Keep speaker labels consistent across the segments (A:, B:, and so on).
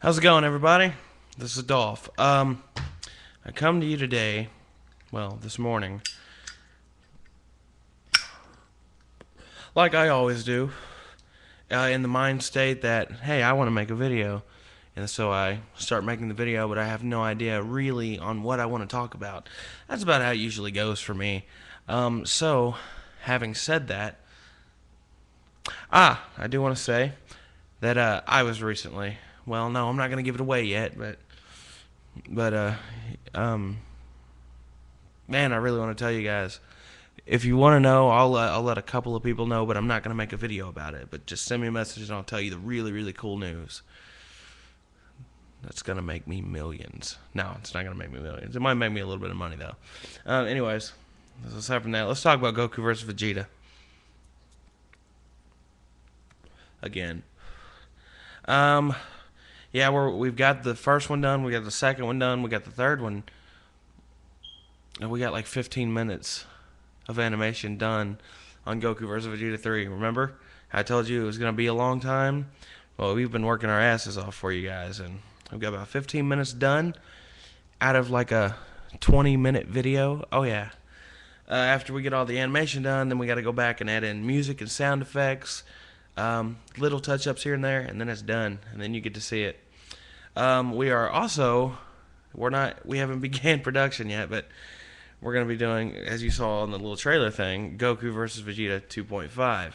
A: How's it going, everybody? This is Dolph. I come to you today, well, this morning, like I always do, in the mind state that, hey, I want to make a video. And so I start making the video, but I have no idea really on what I want to talk about. That's about how it usually goes for me. So, having said that, I do want to say that I was recently, well, no, I'm not going to give it away yet, but um, man, I really want to tell you guys. If you want to know, I'll let a couple of people know, but I'm not going to make a video about it. But just send me a message and I'll tell you the really cool news. That's going to make me millions. No, it's not going to make me millions. It might make me a little bit of money, though. Anyways, aside from that, let's talk about Goku versus Vegeta. Again. Yeah, we've got the first one done. We got the second one done. We got the third one. And we got like 15 minutes of animation done on Goku vs. Vegeta 3. Remember? I told you it was going to be a long time. Well, we've been working our asses off for you guys, and I've got about 15 minutes done out of like a 20-minute video. Oh, yeah. After we get all the animation done, then we got to go back and add in music and sound effects, little touch-ups here and there, and then it's done, and then you get to see it. We are also, we haven't began production yet, but we're going to be doing, as you saw on the little trailer thing, Goku versus Vegeta 2.5.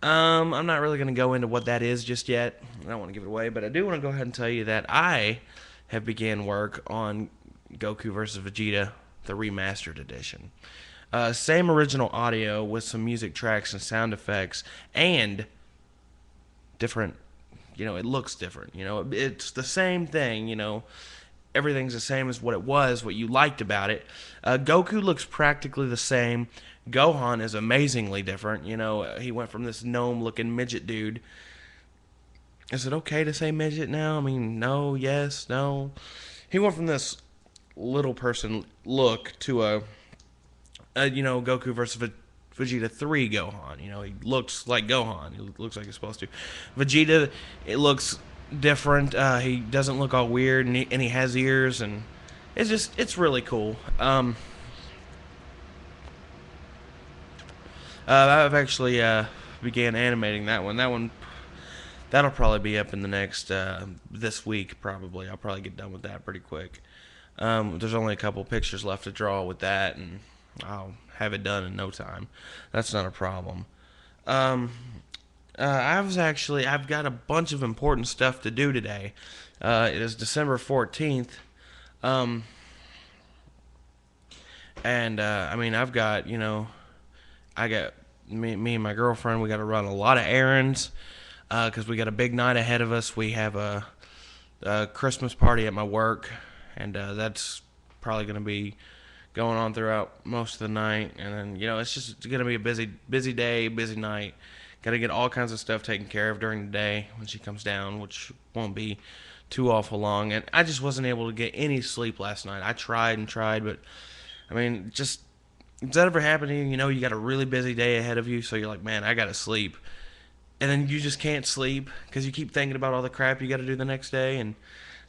A: I'm not really going to go into what that is just yet. I don't want to give it away, but I do want to go ahead and tell you that I have began work on Goku versus Vegeta, the remastered edition. Same original audio with some music tracks and sound effects, and different, it looks different. It's the same thing, everything's the same as what it was, what you liked about it. Goku looks practically the same. Gohan is amazingly different. He went from this gnome-looking midget dude. Is it okay to say midget now? I mean, no, yes, no. He went from this little person look to Goku versus Vegeta 3 Gohan. He looks like Gohan. He looks like he's supposed to. Vegeta, it looks different. He doesn't look all weird, and he has ears, and it's really cool. I've actually began animating that one. That'll probably be up in the next this week. Probably I'll probably get done with that pretty quick. There's only a couple pictures left to draw with that, and I'll have it done in no time. That's not a problem. I've got a bunch of important stuff to do today. It is December 14th. I've got, I got me and my girlfriend, we got to run a lot of errands because we got a big night ahead of us. We have a Christmas party at my work, and that's probably going to be going on throughout most of the night. And then, it's going to be a busy day, busy night. Got to get all kinds of stuff taken care of during the day when she comes down, which won't be too awful long. And I just wasn't able to get any sleep last night. I tried and tried, but just, does that ever happen to you? You got a really busy day ahead of you, so you're like, man, I got to sleep. And then you just can't sleep because you keep thinking about all the crap you got to do the next day, and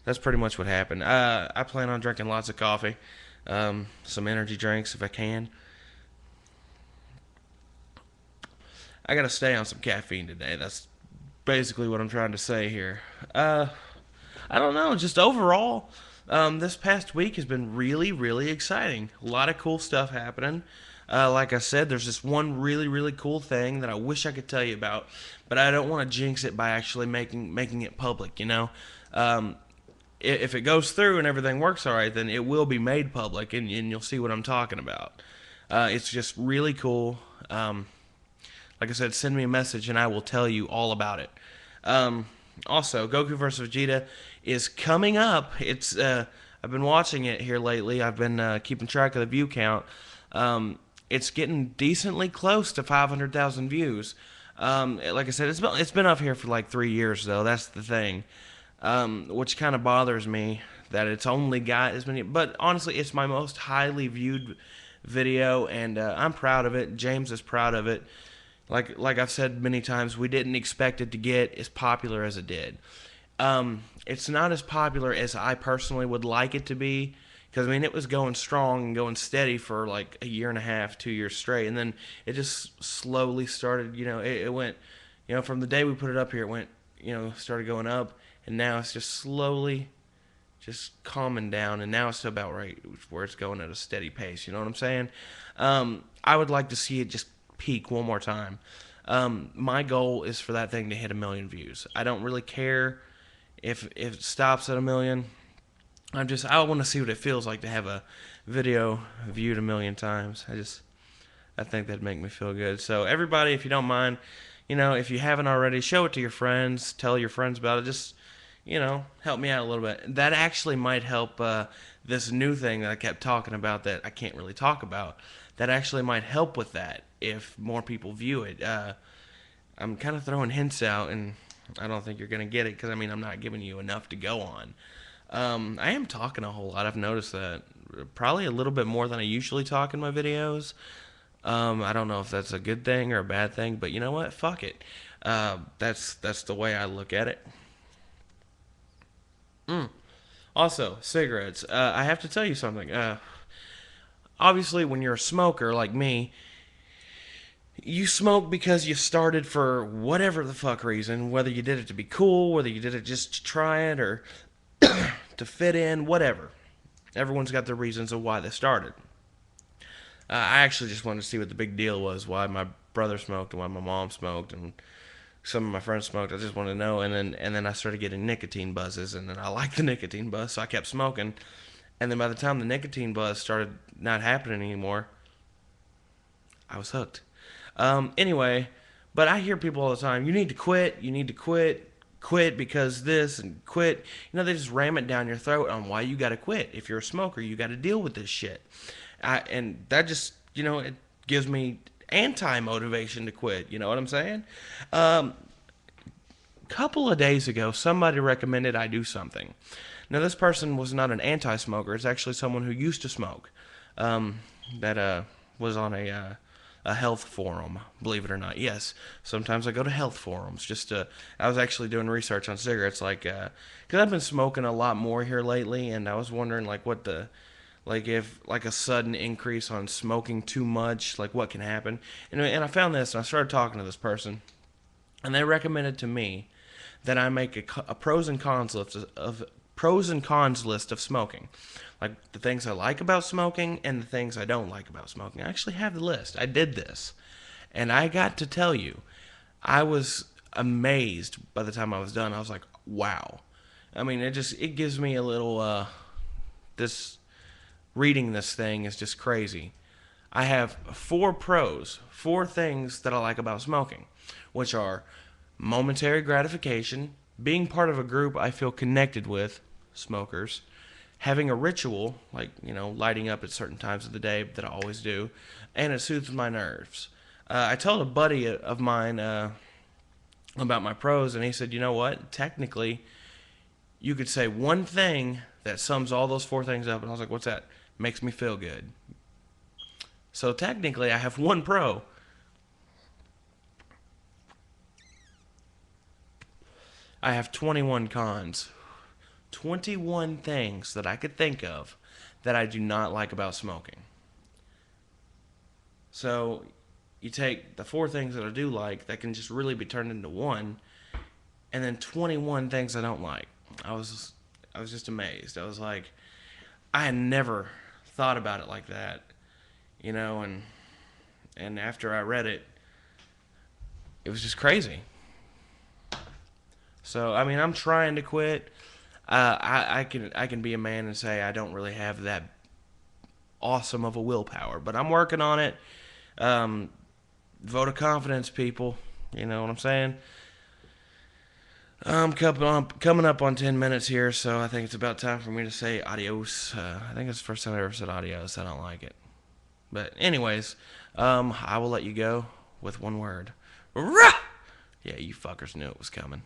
A: that's pretty much what happened. I plan on drinking lots of coffee, some energy drinks if I can. I got to stay on some caffeine today. That's basically what I'm trying to say here. I don't know, just overall, this past week has been really exciting. A lot of cool stuff happening. Like I said, there's this one really cool thing that I wish I could tell you about, but I don't want to jinx it by actually making it public, If it goes through and everything works all right, then it will be made public, and you'll see what I'm talking about. It's just really cool. Like I said, send me a message and I will tell you all about it. Also, Goku vs. Vegeta is coming up. I've been watching it here lately. I've been keeping track of the view count. It's getting decently close to 500,000 views. Like I said, it's been up here for like 3 years though. That's the thing, which kind of bothers me that it's only got as many. But honestly, it's my most highly viewed video, and I'm proud of it. James is proud of it. Like I've said many times, we didn't expect it to get as popular as it did. It's not as popular as I personally would like it to be. Because, I mean, it was going strong and going steady for like a year and a half, 2 years straight. And then it just slowly started, it went, from the day we put it up here, it went, started going up. And now it's just slowly just calming down. And now it's about right where it's going at a steady pace. You know what I'm saying? I would like to see it just peak one more time. My goal is for that thing to hit 1 million views. I don't really care if it stops at 1 million. I want to see what it feels like to have a video viewed 1 million times. I think that'd make me feel good. So everybody, if you don't mind, if you haven't already, show it to your friends. Tell your friends about it. Just, help me out a little bit. That actually might help this new thing that I kept talking about that I can't really talk about. That actually might help with that if more people view it. I'm kind of throwing hints out, and I don't think you're going to get it because, I'm not giving you enough to go on. I am talking a whole lot. I've noticed that. Probably a little bit more than I usually talk in my videos. I don't know if that's a good thing or a bad thing, but you know what? Fuck it. That's the way I look at it. Also, cigarettes. I have to tell you something. Obviously, when you're a smoker like me, you smoke because you started for whatever the fuck reason. Whether you did it to be cool, whether you did it just to try it, or to fit in, whatever. Everyone's got their reasons of why they started. I actually just wanted to see what the big deal was, why my brother smoked and why my mom smoked and some of my friends smoked. I just wanted to know, and then I started getting nicotine buzzes, and then I liked the nicotine buzz, so I kept smoking. And then by the time the nicotine buzz started not happening anymore, I was hooked. Anyway, but I hear people all the time, you need to quit, quit because this and quit. They just ram it down your throat on why you got to quit. If you're a smoker, you got to deal with this shit. And that just, it gives me anti-motivation to quit. You know what I'm saying? Couple of days ago, somebody recommended I do something. Now, this person was not an anti-smoker. It's actually someone who used to smoke. That was on a health forum, believe it or not. Yes, sometimes I go to health forums. I was actually doing research on cigarettes, because I've been smoking a lot more here lately, and I was wondering, if a sudden increase on smoking too much, what can happen. And I found this, and I started talking to this person, and they recommended to me that I make a pros and cons list of smoking. Like the things I like about smoking and the things I don't like about smoking. I actually have the list. I did this. And I got to tell you, I was amazed by the time I was done. I was like, wow. It gives me a little, reading this thing is just crazy. I have 4 things that I like about smoking, which are momentary gratification, being part of a group I feel connected with, smokers, having a ritual, lighting up at certain times of the day that I always do, and it soothes my nerves. I told a buddy of mine about my pros, and he said, you know what? Technically, you could say one thing that sums all those 4 things up, and I was like, what's that? Makes me feel good. So technically, I have 1 pro. I have 21 cons. 21 things that I could think of that I do not like about smoking. So you take the 4 things that I do like that can just really be turned into 1, and then 21 things I don't like. I was just amazed. I was like, I had never thought about it like that, and after I read it, it was just crazy. So I'm trying to quit. I can be a man and say I don't really have that awesome of a willpower, but I'm working on it. Vote of confidence, people. You know what I'm saying? I'm coming up on 10 minutes here, so I think it's about time for me to say adios. I think it's the first time I ever said adios. I don't like it. But anyways, I will let you go with one word. Rah! Yeah, you fuckers knew it was coming.